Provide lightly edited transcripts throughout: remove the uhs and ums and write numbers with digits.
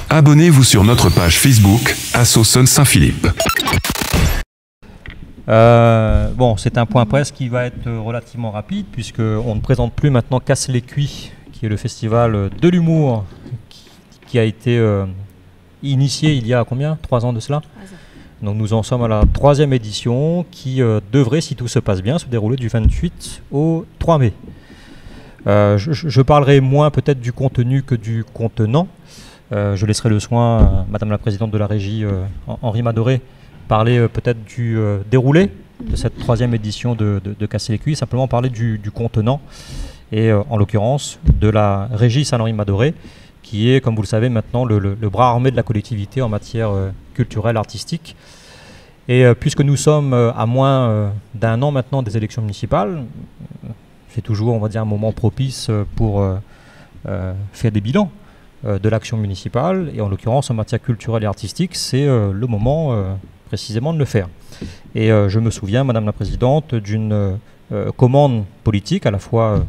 Abonnez-vous sur notre page Facebook Assauson Saint-Philippe. Bon, c'est un point presse qui va être relativement rapide puisqu'on ne présente plus maintenant Casse les Cuits, qui est le festival de l'humour qui a été initié il y a combien? 3 ans de cela. Donc nous en sommes à la 3e édition qui devrait, si tout se passe bien, se dérouler du 28 au 3 mai. Je parlerai moins peut-être du contenu que du contenant. Je laisserai le soin à Madame la Présidente de la Régie, Henri Madoré, parler peut-être du déroulé de cette 3e édition de Casser les Cuits, simplement parler du contenant et en l'occurrence de la Régie Saint-Henri Madoré, qui est, comme vous le savez maintenant, le bras armé de la collectivité en matière culturelle, artistique. Et puisque nous sommes à moins d'un an maintenant des élections municipales, c'est toujours, on va dire, un moment propice pour faire des bilans de l'action municipale. Et en l'occurrence, en matière culturelle et artistique, c'est le moment précisément de le faire. Et je me souviens, Madame la Présidente, d'une commande politique, à la fois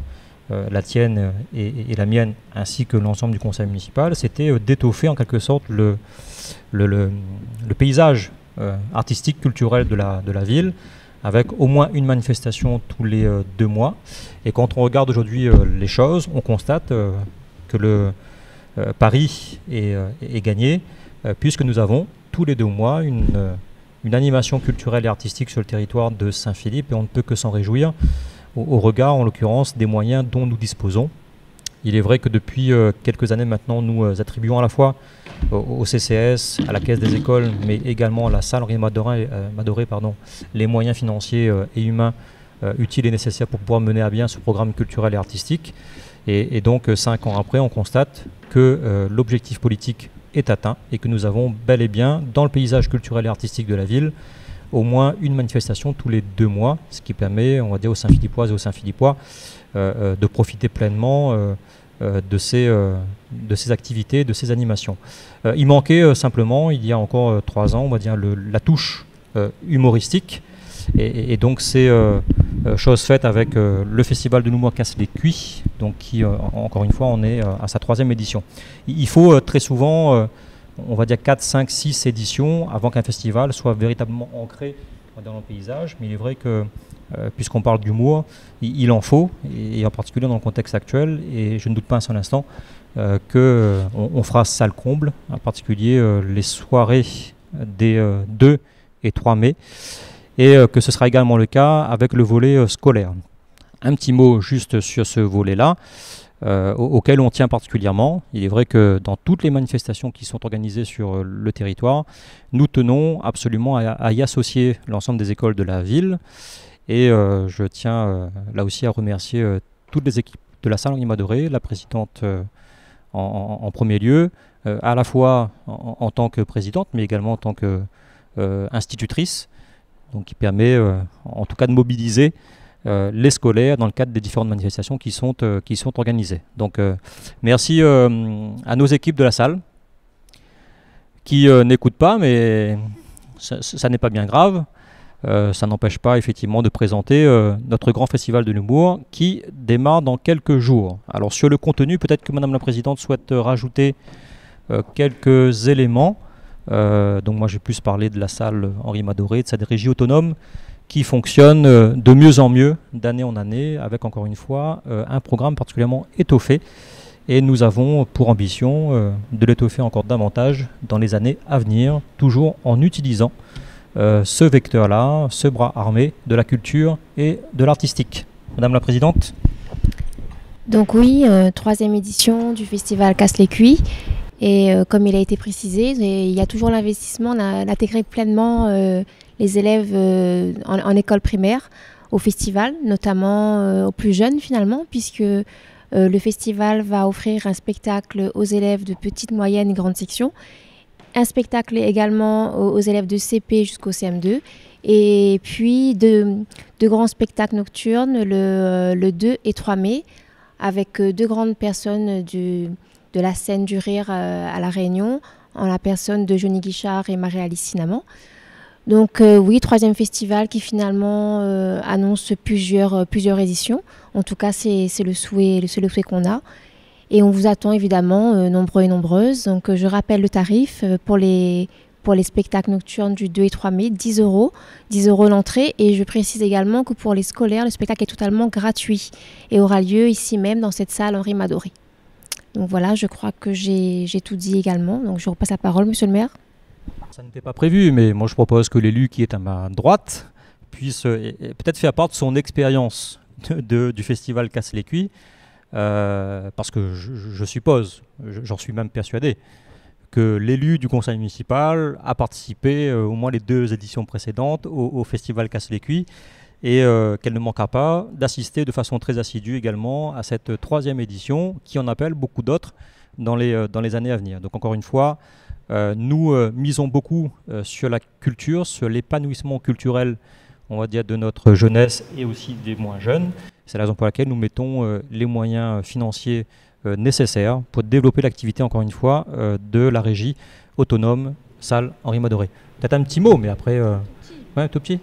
la tienne et la mienne, ainsi que l'ensemble du conseil municipal, c'était d'étoffer en quelque sorte le paysage artistique, culturel de la ville, avec au moins une manifestation tous les 2 mois. Et quand on regarde aujourd'hui les choses, on constate que le pari est gagné, puisque nous avons tous les 2 mois une animation culturelle et artistique sur le territoire de Saint-Philippe, et on ne peut que s'en réjouir au regard, en l'occurrence, des moyens dont nous disposons. Il est vrai que depuis quelques années maintenant, nous attribuons à la fois au CCS, à la Caisse des écoles, mais également à la salle Henri Madoré, les moyens financiers et humains utiles et nécessaires pour pouvoir mener à bien ce programme culturel et artistique. Et donc, 5 ans après, on constate que l'objectif politique est atteint et que nous avons bel et bien, dans le paysage culturel et artistique de la ville, au moins une manifestation tous les 2 mois, ce qui permet, on va dire, aux Saint-Philippoises et aux Saint-Philippois de profiter pleinement de ces activités, de ces animations. Il manquait simplement, il y a encore 3 ans, on va dire, la touche humoristique. Et donc c'est chose faite avec le Festival de l'humour Casse les Cuits, donc qui, encore une fois, on est à sa 3e édition. Il faut très souvent, on va dire 4, 5, 6 éditions avant qu'un festival soit véritablement ancré dans le paysage. Mais il est vrai que, puisqu'on parle d'humour, il en faut, et en particulier dans le contexte actuel. Et je ne doute pas un seul instant qu'on fera salle comble, en particulier les soirées des 2 et 3 mai. Et que ce sera également le cas avec le volet scolaire. Un petit mot juste sur ce volet-là, auquel on tient particulièrement. Il est vrai que dans toutes les manifestations qui sont organisées sur le territoire, nous tenons absolument à y associer l'ensemble des écoles de la ville. Et je tiens là aussi à remercier toutes les équipes de la salle Henri Madoré, la présidente en premier lieu, à la fois en tant que présidente, mais également en tant qu'institutrice, donc qui permet en tout cas de mobiliser les scolaires dans le cadre des différentes manifestations qui sont organisées. Donc merci à nos équipes de la salle qui n'écoutent pas, mais ça n'est pas bien grave. Ça n'empêche pas effectivement de présenter notre grand festival de l'humour qui démarre dans quelques jours. Alors sur le contenu, peut-être que Madame la Présidente souhaite rajouter quelques éléments. Donc moi j'ai plus parlé de la salle Henri Madoré, de cette régie autonome qui fonctionne de mieux en mieux, d'année en année, avec encore une fois un programme particulièrement étoffé. Et nous avons pour ambition de l'étoffer encore davantage dans les années à venir, toujours en utilisant ce vecteur-là, ce bras armé de la culture et de l'artistique. Madame la Présidente. Donc oui, 3e édition du festival Casse les Cuits. Et comme il a été précisé, il y a toujours l'investissement d'intégrer pleinement les élèves en école primaire au festival, notamment aux plus jeunes finalement, puisque le festival va offrir un spectacle aux élèves de petite, moyenne et grande section, un spectacle également aux élèves de CP jusqu'au CM2, et puis de grands spectacles nocturnes le 2 et 3 mai, avec 2 grandes personnes de la scène du rire à La Réunion, en la personne de Johnny Guichard et Marie-Alice Cinnamon. Donc oui, 3e festival qui finalement annonce plusieurs éditions. En tout cas, c'est le souhait qu'on a. Et on vous attend évidemment nombreux et nombreuses. Donc je rappelle le tarif pour les spectacles nocturnes du 2 et 3 mai, 10 €. 10 € l'entrée. Et je précise également que pour les scolaires, le spectacle est totalement gratuit et aura lieu ici même dans cette salle Henri Madoré. Donc voilà, je crois que j'ai tout dit également. Donc je repasse la parole, monsieur le maire. Ça n'était pas prévu, mais moi je propose que l'élu qui est à ma droite puisse peut-être faire part de son expérience du festival Casse les Cuits, parce que je suppose, j'en suis même persuadé, que l'élu du conseil municipal a participé au moins les 2 éditions précédentes au festival Casse les Cuits, et qu'elle ne manquera pas d'assister de façon très assidue également à cette 3e édition qui en appelle beaucoup d'autres dans les années à venir. Donc encore une fois, nous misons beaucoup sur la culture, sur l'épanouissement culturel, on va dire, de notre jeunesse et aussi des moins jeunes. C'est la raison pour laquelle nous mettons les moyens financiers nécessaires pour développer l'activité, encore une fois, de la régie autonome salle Henri Madoré. Peut-être un petit mot, mais après... Ouais, tout petit.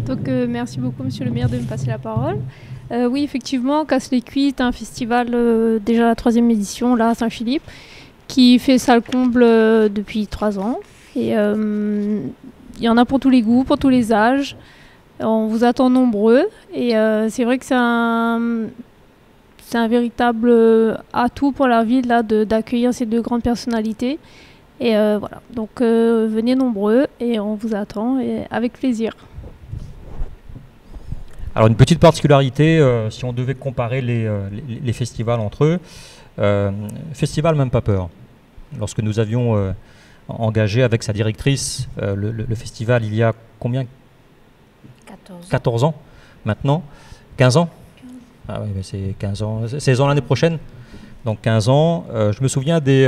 Donc merci beaucoup monsieur le maire de me passer la parole. Oui, effectivement, Casse les Cuits est un festival, déjà la 3e édition là à Saint-Philippe, qui fait salle comble depuis 3 ans. Et il y en a pour tous les goûts, pour tous les âges. On vous attend nombreux. Et c'est vrai que c'est un véritable atout pour la ville là, d'accueillir ces 2 grandes personnalités. Et voilà, donc venez nombreux et on vous attend et avec plaisir. Alors une petite particularité, si on devait comparer les festivals entre eux, festival même pas peur. Lorsque nous avions engagé avec sa directrice le festival il y a combien ? 14 ans maintenant, 15 ans. Ah oui, mais c'est 15 ans, 16 ans l'année prochaine. Donc 15 ans, je me souviens des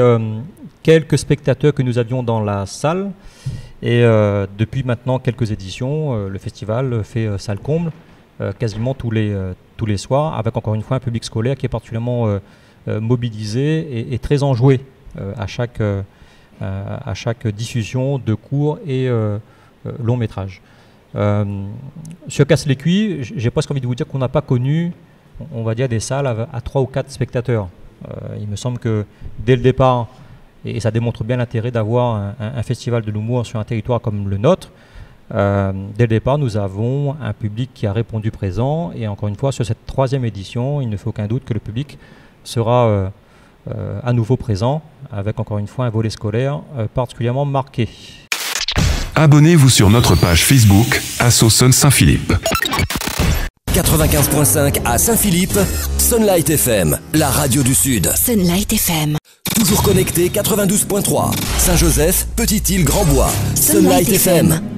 quelques spectateurs que nous avions dans la salle. Et depuis maintenant quelques éditions, le festival fait salle comble quasiment tous les soirs, avec encore une fois un public scolaire qui est particulièrement mobilisé et très enjoué à chaque diffusion de courts et longs métrages. Sur Casse les Cuits, j'ai presque envie de vous dire qu'on n'a pas connu, on va dire, des salles à 3 ou 4 spectateurs. Il me semble que dès le départ, et ça démontre bien l'intérêt d'avoir un festival de l'humour sur un territoire comme le nôtre, dès le départ, nous avons un public qui a répondu présent. Et encore une fois, sur cette 3e édition, il ne fait aucun doute que le public sera à nouveau présent, avec encore une fois un volet scolaire particulièrement marqué. Abonnez-vous sur notre page Facebook Asso Sun Saint-Philippe. 95.5 à Saint-Philippe, Sunlight FM, la radio du Sud. Sunlight FM. Toujours connecté 92.3. Saint-Joseph, Petite-Île, Grand-Bois. Sunlight FM.